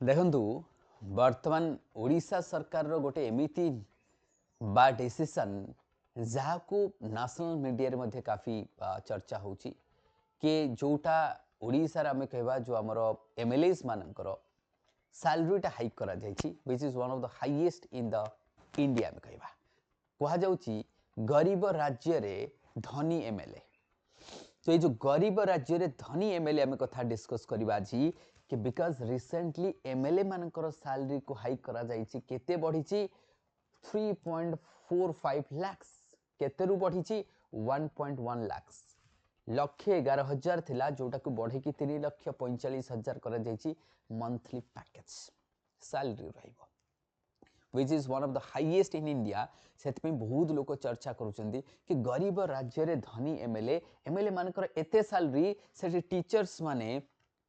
देखु वर्तमान ओडिशा सरकार रो गोटे एमिति बा डिसीजन जहाँ को नेशनल मीडिया रे मध्य काफी चर्चा होची कि जोटा ओडिशा रे आमे कहबा जो हमर एमएलएस मानकर सैलरी टा हाइक करा जायछि which is one of the highest in the India में कहबा कहा जाउची गरीब राज्य रे धनी एमएलए। तो ये जो गरीब राज्य रे धनी एमएलए आमे कथा डिस्कस करबा जी कि बिकॉज रिसेंटली एमएलए मानकर सैलरी को हाइक करा जायछि केते बढ़िछि 3.45 लाख केते रु बढ़िछि 1.1 लाख लक्ष 11,000 थिला जोटा को बढ़े कि 3,45,000 करा जायछि मंथली पैकेज सैलरी रहइबो which is one of the highest in India। सेतपे बहुत लोक चर्चा करूछंदी कि गरीब राज्य रे धनी एमएलए मानकर एते सैलरी से टीचर्स माने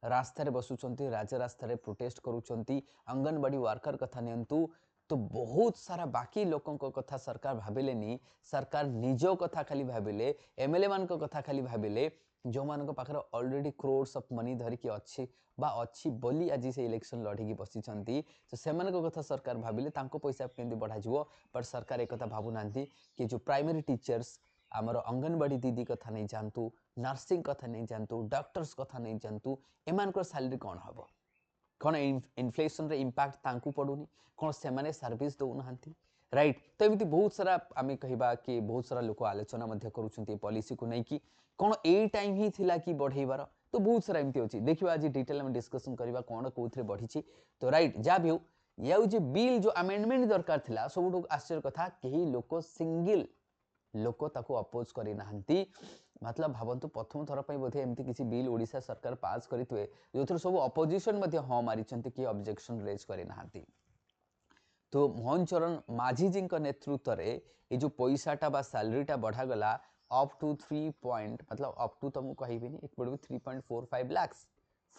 रास्ता रे बसुछंती राजा रास्ता रे प्रोटेस्ट करूछंती अंगनवाड़ी वर्कर कथा नियंतु तो बहुत सारा बाकी लोकों को कथा सरकार भाबिलेनी सरकार निजो कथा खाली भाबिले एमएलए मान को कथा खाली भाबिले जो मान को पाखर ऑलरेडी क्रोर्स ऑफ मनी धरी की अच्छी बा अच्छी बोली आज से इलेक्शन लड़ी की बसी छंती तो सेमान को कथा सरकार भाबिले तांको पैसा केंदी बढ़ा जिवो पर सरकार एक कथा भाबु नांती कि जो प्राइमरी टीचर्स आमर अंगनवाड़ी दीदी कथा नहीं जानतु नर्सिंग कथा नहीं जानतु डॉक्टर्स कथा नहीं जानतु एमान को सैलरी कोन हबो कौन इन्फ्लेशन रे इम्पैक्ट तांकू पड़ुनी कौन से माने सर्विस दौ नहांती राइट। तो एमती बहुत सारा आमे कहिबा कि बहुत सारा लोक आलोचना मध्य करूछंती पॉलिसी को नहीं कि कौन ए टाइम ही थिला कि बढ़ेबार तो बहुत सारा एमती अछि देखिबा आज डिटेल में डिस्कशन करबा कौन कोथरे बढ़िछि तो राइट जा भी हो जे बिल जो अमेंडमेंट दरकार थिला सबुठु आश्चर्य कथा केही लोक सिंगल लोक ताको अपोज करी नाहंती मतलब भावंतु प्रथम थर पई बोधे एमती किसी बिल ओडिशा सरकार पास करितवे जोथर सब अपोजिशन मध्ये ह मारिचंती कि ऑब्जेक्शन रेज करी नाहंती। तो मोहन चरण माझी जी नेतृत्व रे ये जो पैसाटा बा सैलरीटा बढ़ा गला अप टू 3 पॉइंट मतलब अप टू तो मु कहिबिनी it would be 3.45 lakh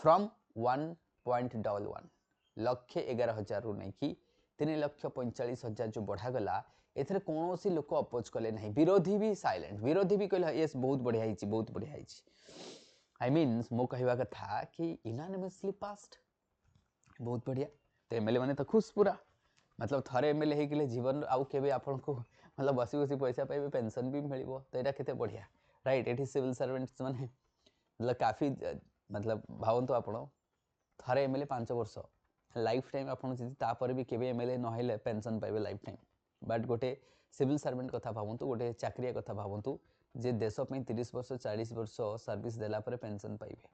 from 1.11 लक्ष 11,000 रु नहीं कि 3,45,000 जो बढ़ा गला एथरे कोनोसी लोक अपोज कले नहीं विरोधी भी साइलेंट विरोधी भी कहले यस बहुत बढ़िया हिची आई मीन्स मो कहवा कथा कि यूनानिमसली पास्ड बहुत बढ़िया तो एमएलए माने तो खुश पूरा मतलब थरे एमएलए हे गेले जीवन आउ केबे आपन को मतलब बसी बसी पैसा पाइबे पेंशन भी मिलिबो तो एटा केते बढ़िया राइट एठी सिविल सर्वेंट्स माने मतलब काफी मतलब भावंतो आपण थरे एमएलए 5 वर्ष लाइफ टाइम आपन जति तापर भी केबे एमएलए न हेले पेंशन पाइबे लाइफ टाइम बट गोटे सिविल सर्वेंट कथा भावंतु गोटे चाकरिया कथा भावंतु जे देश पे 30 वर्ष 40 वर्ष सर्विस देला पर पेंशन पाइबे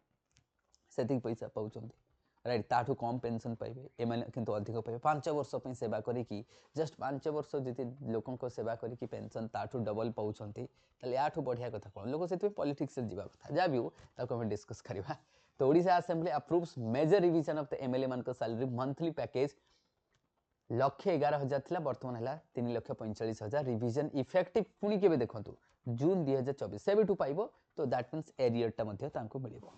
सेति पैसा पाउचंती राइट ताठू कम पेंशन पाइबे एमाने किंतु अधिक पाइबे 5 वर्ष पे सेवा करी कि जस्ट 5 वर्ष जति लोकन को सेवा करी कि पेंशन ताठू डबल पाउचंती तले आठू बढ़िया कथा कोन लोक सेति पॉलिटिक्स से जीवा कथा जा भी ताको हम डिस्कस करबा। तो Odisha assembly approves major revision of the MLA मान को सैलरी मंथली पैकेज लक्ष 11,000 थिला वर्तमान हला 3,45,000 रिवीजन इफेक्टिव पुनी केबे देखंतु जून 2024 सेबेटू पाइबो तो दैट मींस एरियर टा मध्ये तांको मिलिबो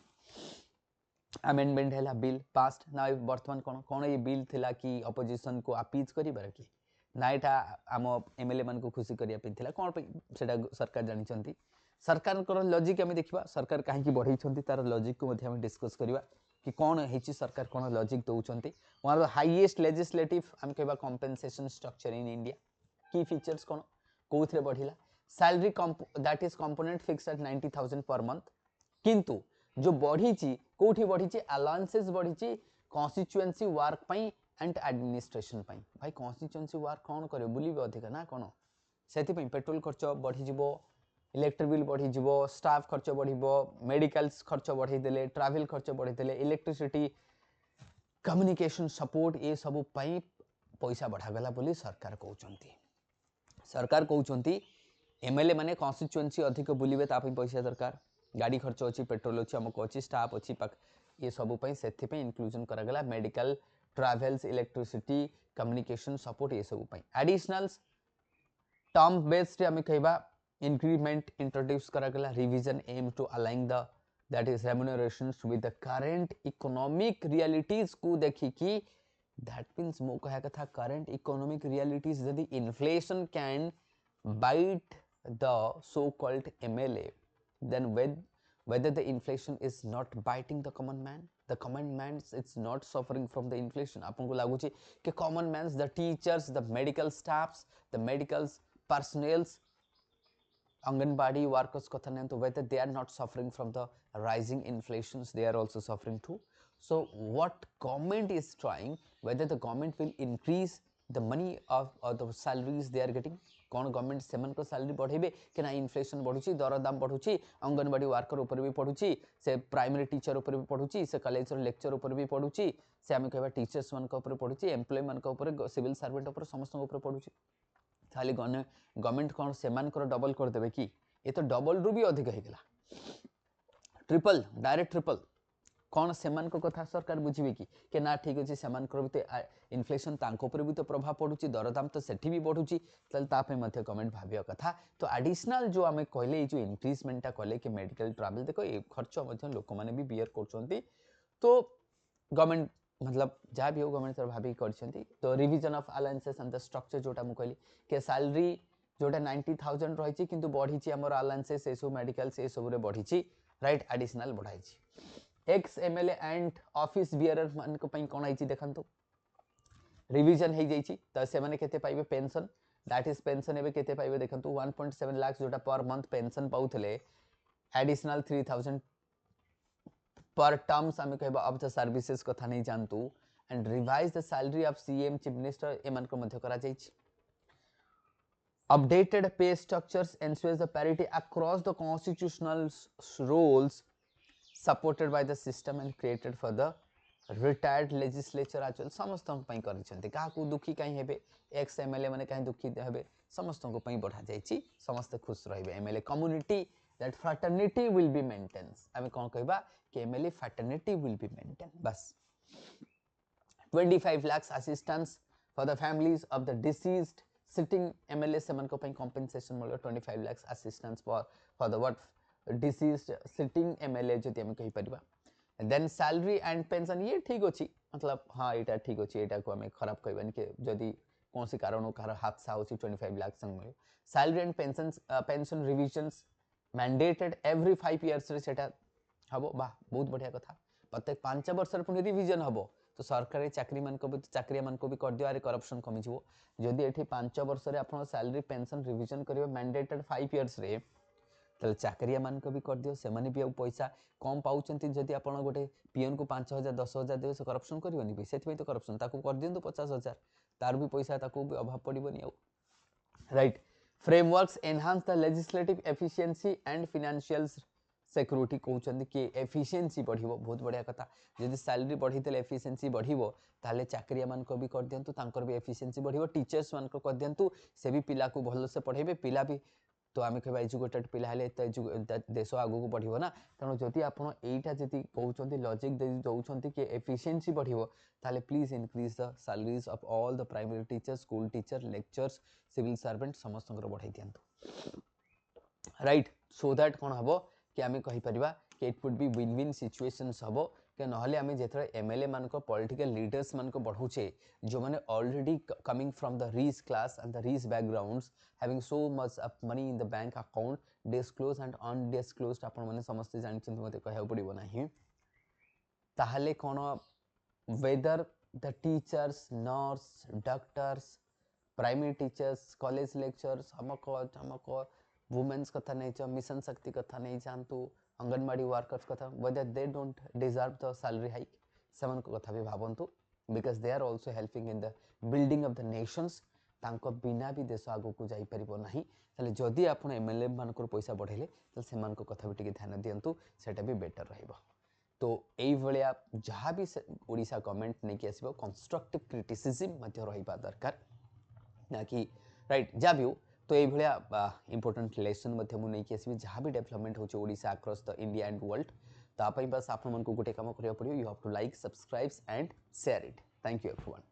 अमेंडमेंट हैला बिल पास्ट ना वर्तमान कोन कोन ये बिल थिला कि अपोजिशन को अपीज करिबार कि ना एटा आम एमएलए मान को खुशी करिया पे थिला कोन सेटा सरकार जानि चंती सरकार को लॉजिक हमें देखिबा सरकार काहे कि बढ़ई छंती तार लॉजिक को मध्ये हम डिस्कस करिबा कि कौन हेची सरकार कौन लॉजिक दउचंती one of the highest legislative हम कहबा कंपेंसेशन स्ट्रक्चर इन इंडिया की फीचर्स कौन कोथरे बढ़िला salary that is component fixed at 90,000 per month किंतु जो बढ़ीची कोठी बढ़ीची अलाउंसेस बढ़ीची कॉन्स्टिट्यूएंसी वर्क पई एंड एडमिनिस्ट्रेशन पई भाई कॉन्स्टिट्यूएंसी वर्क कौन करे बुलीबे अधिक ना कोन सेति पई पेट्रोल खर्च बढ़ी जिवो इलेक्ट्रिक बिल बढ़ी जिवो स्टाफ खर्च बढ़िबो मेडिकल्स खर्च बढ़ी देले ट्रैवल खर्च बढ़ी देले इलेक्ट्रिसिटी कम्युनिकेशन सपोर्ट ये सब पई पैसा बढ़ा गला बोली सरकार कहउचंती एमएलए माने कॉन्स्टिट्यूएंसी अधिक बुलीबे ता पई पैसा दरकार गाड़ी खर्च अछि पेट्रोल अछि हमको अछि स्टाफ अछि ये सब पई सेथि पई इंक्लूजन करा गला medical travels electricity communication support ये सब पई एडिशनल्स टर्म बेस्ड हमें कहबा increment introduced करा गला revision aim to align the that is remunerations with the current economic realities को देखी कि that means मो कहा कथा current economic realities यदि inflation can bite the so called MLA then whether the inflation is not biting the common man. The common man is not suffering from the inflation. आपको लागू ची कि common man, the teachers, the medical staffs, the medical personnel, Anganwadi workers kotha niyantu, whether they are not suffering from the rising inflations, they are also suffering too. So what government is trying, whether the government will increase the money of or the salaries they are getting, कौन government semen को salary बढ़ेबे कि ना inflation बढ़ुची, दर दाम बढ़ुची, anganwadi worker ऊपर भी पड़ुची, से primary teacher ऊपर भी पड़ुची, से कॉलेज लेक्चर ऊपर भी पड़ुची, से आम कहबा टीचर्स मान को ऊपर पड़ुची, एम्प्लॉय मान को ऊपर, सिविल सर्वेंट ऊपर, समस्त ऊपर पड़ुची. खाली गवर्नमेंट कौन सेमान को डबल कर देबे कि ये तो डबल रु भी अधिक हो गला, ट्रिपल, डायरेक्ट ट्रिपल. कौन सेमान को कथा सरकार बुझिबे कि ना ठीक अछि, सेमान को भी तो इन्फ्लेशन तांको ऊपर भी तो प्रभाव पडुची, दरदाम तो सेठी भी बढ़ुची, तल ता पे मध्य कमेंट भाबिया कथा. तो एडिशनल जो आमे कहले ए जो इंक्रीजमेंट कले कि मेडिकल ट्रैवल देखो ए खर्च मध्य लोक माने भी बियर करछंती. तो गवर्नमेंट मतलब जहाँ भी हो गवर्नमेंट सर भाभी करछंती. तो revision of allowances and the structure जोटा मु कहली कि सैलरी जोटा 90,000 रहिछि किंतु बढ़िछि हमर अलाउंसेस ए सब मेडिकल से सब रे बढ़िछि, राइट, एडिशनल बढ़ाइछि. Ex MLA and office bearer मान को पई कोन आइछि देखंतु, रिवीजन हे जाइछि. त से माने केते पाइबे पेंशन, दैट इज पेंशन एबे केते पाइबे देखंतु 1.7 लाख जोटा पर मंथ पेंशन पाउथले, एडिशनल 3000 पर टर्म्स आमे कहबा ऑफ द सर्विसेज कथा नहीं जानतु. And revise the salary of CM chief minister ए मान को मध्य करा जाइछि. Updated pay structures ensures the parity across the constitutional roles supported by the system and created for the retired legislature actual समस्त पई करिसंती. काकू दुखी काई हेबे, एक्स एमएलए माने काई दुखी हेबे, समस्त को पई बढ़ा जाइछि, समस्त खुश रहबे. MLA community that fraternity will be maintain. आमे कोन कहबा कि MLA fraternity will be maintain. बस 25 lakhs assistance for the families of the deceased sitting MLA semen को पई compensation मिलो 25 lakhs assistance for the what deceased sitting MLA जति हम कहि परिबा. देन सैलरी एंड पेंशन ये ठीक अछि, मतलब हां एटा ठीक अछि, एटा को हम खराब कहबन कि जदि कोनसी कारण कार हादसा होछि 25 लाख संग मिलो. Salary and pension revisions mandated every 5 years रे सेटा हबो. बा बहुत बढ़िया कथा. प्रत्येक 5 वर्ष रे पुनी रिविजन हबो. तो सरकारी चाकरी मान को भी चाकरी मान को भी कर दियो, अरे करप्शन कमी जिवो. जदि एठी 5 वर्ष रे आपण सैलरी पेंशन रिविजन करिवे मैंडेटेड 5 इयर्स रे, तले चाकरिया मान को भी कर दियो, से माने भी पैसा कम पाउचंती. जदि आपण गोटे पीएन को 5000 10000 देबे, से करप्शन करबनी भी, सेति तो करप्शन ताकू कर दियंतु 50,000, तार भी पैसा ताकू भी अभाव पड़िबनी. Right, frameworks enhance the legislative efficiency and financial security कहउचंदी कि एफिशिएंसी बढ़िबो. बहुत बढ़िया कथा. जदि सैलरी बढ़ी देले एफिशिएंसी बढ़िबो, ताले चाकरिया मान को भी कर दियंतु, तांकर भी एफिशिएंसी बढ़िबो. टीचर्स मान को कर दियंतु, से भी पिला को भलो से पढ़ेबे, पिला भी तो आम कह एजुकेटेड पिला हेले देश आगू को बढ़िबो ना. तेणु जदि आपण एटा जदि कहउचंती लॉजिक दउचंती कि एफिशिएंसी बढ़िबो, ताले please increase the salaries of all the primary teachers, school teacher, lectures, civil servant समस्त बढ़ाई दियंतु. राइट, सो दैट कोन हबो कि आमे कहि परिबा कि it would be win win situations हबो. कि नहले आमे जेथरे एमएलए मान को पॉलिटिकल लीडर्स मान को बढ़ौछे, जो माने already coming from the rich class and the rich backgrounds, having so much of money in the bank account, disclose and undisclosed आपण माने समस्त जानछन, मते कहउ पड़िबो नाही. ताहले कोन whether the teachers, nurse, doctors, primary teachers, college lectures, हमको वुमेन्स कथा नहीं छ, मिशन शक्ति कथा नहीं जानतु, अंगनवाड़ी वर्कर्स कथा, whether they don't deserve the salary hike, सेमन को कथा भी भाबंतु, because they are also helping in the building of the nations. तांको बिना भी देश आगो को जाई परिबो नाही. तले जदि आपण एमएलए मान को पैसा बढ़ेले, तले सेमान को कथा भी टिके ध्यान दियंतु, सेटा भी बेटर रहइबो. तो एई भलिया जहां भी ओडिसा गवर्नमेंट नै कि आसीबो, कंस्ट्रक्टिव क्रिटिसिज्म मध्य रहिबा दरकार ना कि राइट जा भी हो. तो ये भलिया इंपोर्टेंट लेसन मध्य मु नै कि आसीबी जहां भी डेवलपमेंट होचे Odisha across the India and world. ता पई बस आपण मन को गुटे काम करिया पड़ियो. You have to like, subscribe and share it. Thank you everyone.